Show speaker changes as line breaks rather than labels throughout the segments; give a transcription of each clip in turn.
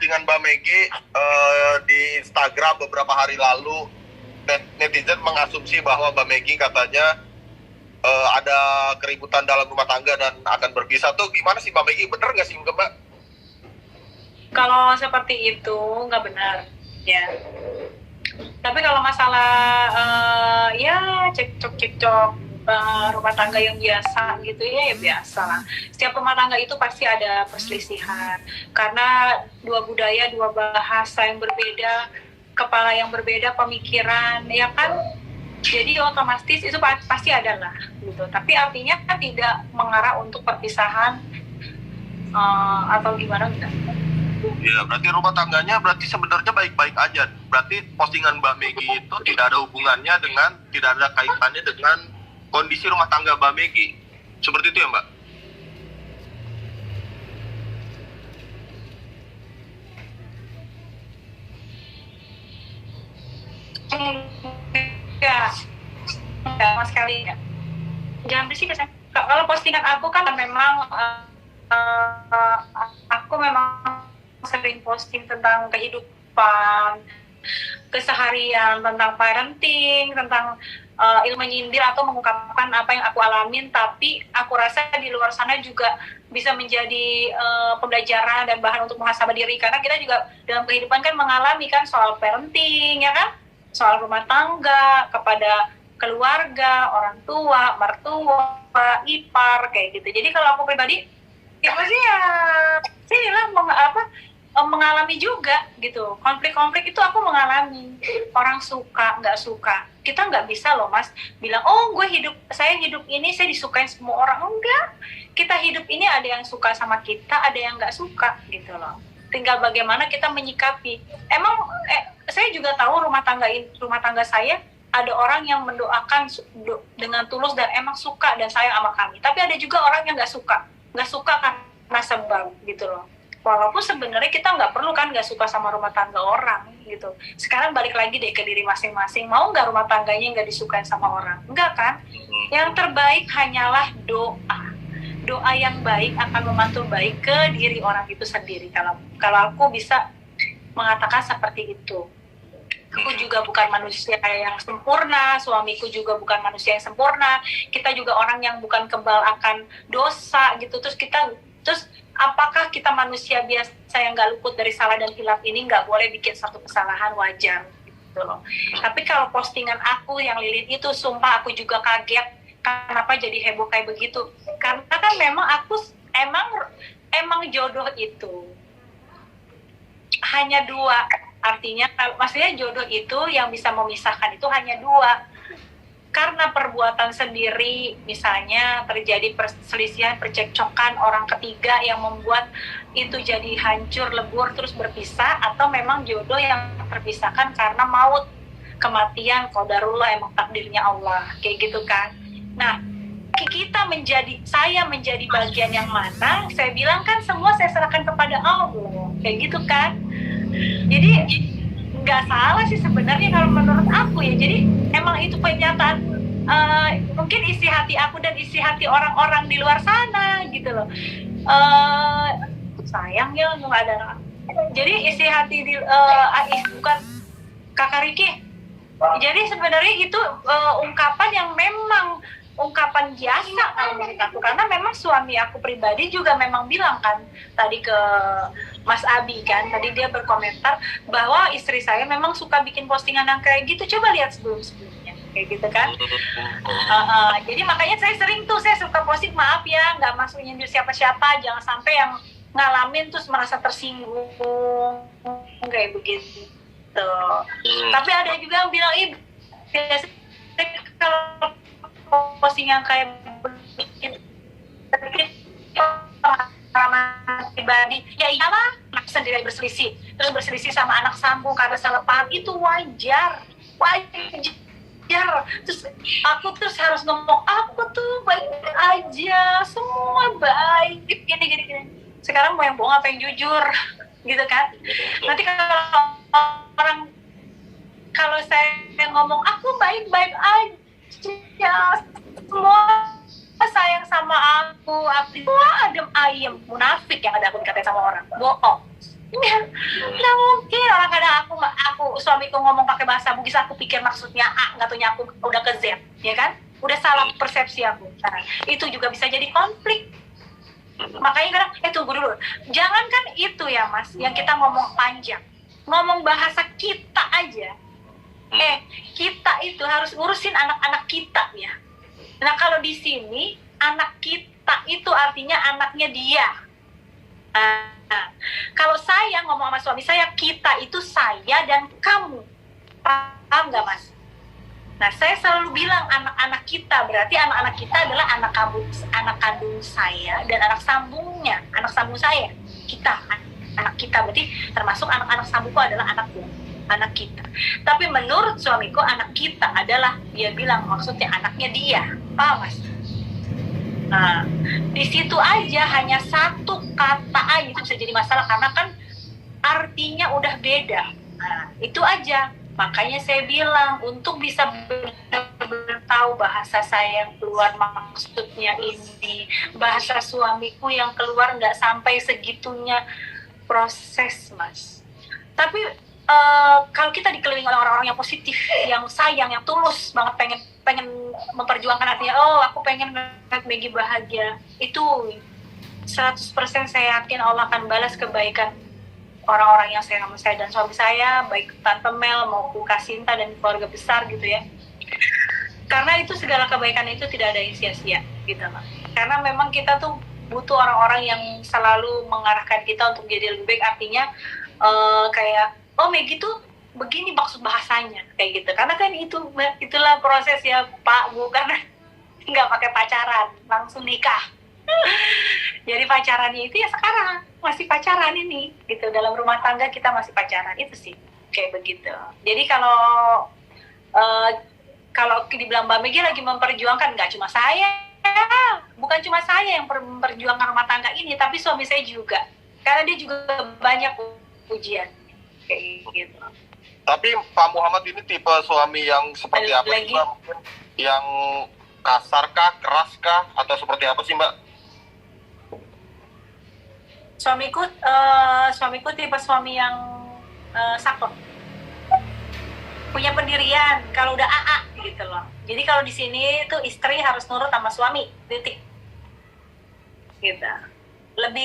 postingan Mbak Megi di Instagram beberapa hari lalu. Netizen mengasumsi bahwa Mbak Megi katanya ada keributan dalam rumah tangga dan akan berpisah. Tuh gimana sih Mbak Megi? Bener nggak sih Mbak?
Kalau seperti itu nggak benar, ya. Tapi kalau masalah ya cekcok rumah tangga yang biasa gitu ya biasa lah. Setiap rumah tangga itu pasti ada perselisihan karena dua budaya, dua bahasa yang berbeda, kepala yang berbeda, pemikiran, ya kan. Jadi otomatis itu pasti ada lah gitu. Tapi artinya kan tidak mengarah untuk perpisahan atau gimana enggak.
Ya, berarti rumah tangganya berarti sebenarnya baik-baik aja. Berarti postingan Mbak Megi itu tidak ada hubungannya dengan, tidak ada kaitannya dengan kondisi rumah tangga Mbak Megi. Seperti itu ya Mbak?
Enggak sama sekali enggak. Jangan berisik ya. Kalau postingan aku kan memang aku memang sering posting tentang kehidupan, keseharian, tentang parenting, tentang ilmu menyindir atau mengungkapkan apa yang aku alamin, tapi aku rasa di luar sana juga bisa menjadi pembelajaran dan bahan untuk muhasabah diri, karena kita juga dalam kehidupan kan mengalami kan soal parenting, ya kan, soal rumah tangga, kepada keluarga, orang tua, mertua, ipar, kayak gitu. Jadi kalau aku pribadi, ya pasti ya, sih lah mengalami juga gitu. Konflik-konflik itu aku mengalami. Orang suka, nggak suka. Kita nggak bisa loh Mas bilang, oh saya hidup ini, saya disukain semua orang. Enggak. Kita hidup ini ada yang suka sama kita, ada yang nggak suka gitu loh. Tinggal bagaimana kita menyikapi. Emang saya juga tahu rumah tangga saya ada orang yang mendoakan dengan tulus dan emang suka dan sayang sama kami. Tapi ada juga orang yang nggak suka karena sebab gitu loh. Walaupun sebenarnya kita nggak perlu kan nggak suka sama rumah tangga orang gitu. Sekarang balik lagi deh ke diri masing-masing. Mau nggak rumah tangganya nggak disukain sama orang? Enggak kan? Yang terbaik hanyalah doa. Doa yang baik akan memantul baik ke diri orang itu sendiri. Kalau aku bisa mengatakan seperti itu. Aku juga bukan manusia yang sempurna, suamiku juga bukan manusia yang sempurna. Kita juga orang yang bukan kebal akan dosa gitu. Terus apakah kita manusia biasa yang nggak luput dari salah dan hilaf ini nggak boleh bikin satu kesalahan, wajar gitu loh. Tapi kalau postingan aku yang Lilin itu, sumpah aku juga kaget kenapa jadi heboh kayak begitu. Karena kan memang aku emang jodoh itu hanya dua. Artinya maksudnya jodoh itu yang bisa memisahkan itu hanya dua. Karena perbuatan sendiri, misalnya terjadi perselisihan, percekcokan orang ketiga yang membuat itu jadi hancur, lebur, terus berpisah, atau memang jodoh yang terpisahkan karena maut, kematian, qadarullah, emang takdirnya Allah, kayak gitu kan. Nah, saya menjadi bagian yang mana? Saya bilang kan semua saya serahkan kepada Allah, kayak gitu kan. Jadi nggak salah sih sebenarnya kalau menurut aku ya. Jadi emang itu pernyataan mungkin isi hati aku dan isi hati orang-orang di luar sana gitu loh. Sayang ya nggak ada. Jadi isi hati bukan Kakak Riki. Jadi sebenarnya itu ungkapan yang memang ungkapan biasa kalau menurut aku, karena memang suami aku pribadi juga memang bilang kan tadi ke Mas Abi kan, tadi dia berkomentar bahwa istri saya memang suka bikin postingan yang kayak gitu, coba lihat sebelum-sebelumnya kayak gitu kan. Jadi makanya saya suka posting, maaf ya nggak masuk nyindir siapa-siapa, jangan sampai yang ngalamin terus merasa tersinggung kayak begitu. Tapi ada juga yang bilang, biasanya kalau postingan kayak begitu pengalaman pribadi, ya iyalah anak sendiri berselisih, terus berselisih sama anak sambung karena salah paham, itu wajar. Terus aku harus ngomong, aku tuh baik aja, semua baik, gini. Sekarang mau yang bohong apa yang jujur, gitu kan? Nanti kalau saya ngomong aku baik-baik aja, semua sayang sama aku semua adem ayem, munafik yang ada aku dikatain sama orang, bohong. Nggak mungkin orang kadang aku suamiku ngomong pakai bahasa Bugis, aku pikir maksudnya A, nggak taunya aku udah ke Z, ya kan? Udah salah persepsi aku. Nah, itu juga bisa jadi konflik. Makanya kadang, tunggu dulu. Jangankan itu ya Mas, yang kita ngomong panjang. Ngomong bahasa kita aja. Kita itu harus ngurusin anak-anak kita ya. Nah kalau di sini, anak kita itu artinya anaknya dia. Nah, kalau saya ngomong sama suami saya, kita itu saya dan kamu. Paham nggak Mas? Nah, saya selalu bilang anak-anak kita, berarti anak-anak kita adalah anak kandung saya dan anak sambungnya, anak sambung saya. Kita, anak kita, berarti termasuk anak-anak sambungku adalah anakku, anak kita. Tapi menurut suamiku, anak kita adalah, dia bilang maksudnya anaknya dia. Paham Mas? Nah, di situ aja hanya satu kata aja itu bisa jadi masalah karena kan artinya udah beda. Nah, itu aja. Makanya saya bilang untuk bisa benar-benar tahu bahasa saya yang keluar maksudnya ini, bahasa suamiku yang keluar nggak sampai segitunya proses Mas. Tapi kalau kita dikelilingi oleh orang-orang yang positif, yang sayang, yang tulus banget pengen memperjuangkan artinya, aku pengen ngeliat Maggie bahagia, itu 100% saya yakin Allah akan balas kebaikan orang-orang yang sayang sama saya dan suami saya, baik Tante Mel maupun Kak Sinta dan keluarga besar gitu ya. Karena itu segala kebaikan itu tidak ada yang sia-sia gitu Mas. Karena memang kita tuh butuh orang-orang yang selalu mengarahkan kita untuk jadi lebih baik, artinya kayak Maggie tuh begini maksud bahasanya kayak gitu. Karena kan itulah proses ya Pak Bu, karena nggak pakai pacaran, langsung nikah. Jadi pacarannya itu ya sekarang masih pacaran ini gitu, dalam rumah tangga kita masih pacaran, itu sih kayak begitu. Jadi kalau dibilang Mbak Maggie lagi memperjuangkan, nggak cuma saya, bukan cuma saya yang memperjuangkan rumah tangga ini, tapi suami saya juga, karena dia juga banyak ujian kayak gitu.
Tapi Pak Muhammad ini tipe suami yang seperti apa sih Mbak? Mungkin yang kasar kah, keras kah, atau seperti apa sih Mbak?
Suamiku tipe suami yang saklek, punya pendirian. Kalau udah AA gitu loh. Jadi kalau di sini tuh istri harus nurut sama suami, titik. Gitu.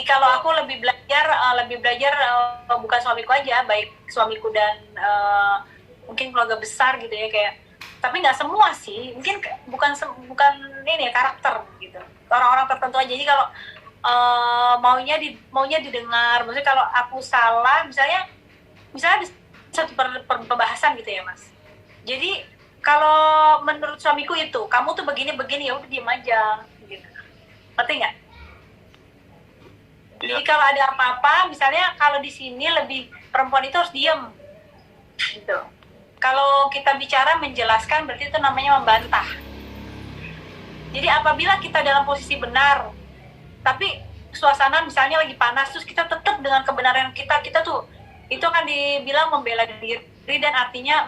Kalau aku lebih belajar bukan suamiku aja, baik suamiku dan mungkin keluarga besar gitu ya, kayak. Tapi nggak semua sih, mungkin bukan ini ya, karakter gitu. Orang-orang tertentu aja. Jadi kalau maunya didengar, maksudnya kalau aku salah, misalnya di satu pembahasan gitu ya Mas. Jadi kalau menurut suamiku itu, kamu tuh begini ya udah diem aja gitu. Ngerti nggak? Jadi kalau ada apa-apa, misalnya kalau di sini lebih perempuan itu harus diem gitu. Kalau kita bicara menjelaskan, berarti itu namanya membantah. Jadi apabila kita dalam posisi benar, tapi suasana misalnya lagi panas, terus kita tetap dengan kebenaran kita tuh, itu akan dibilang membela diri dan artinya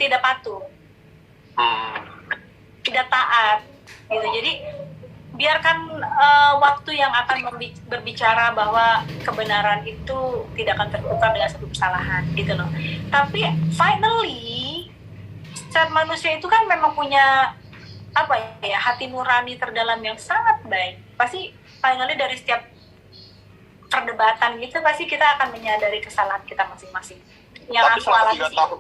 tidak patuh, tidak taat gitu. Jadi biarkan waktu yang akan berbicara bahwa kebenaran itu tidak akan tertukar dengan satu kesalahan gitu loh. Tapi finally setiap manusia itu kan memang punya hati nurani terdalam yang sangat baik. Pasti finally dari setiap perdebatan gitu pasti kita akan menyadari kesalahan kita masing-masing. Yang
tapi
aku alami
selama 3 tahun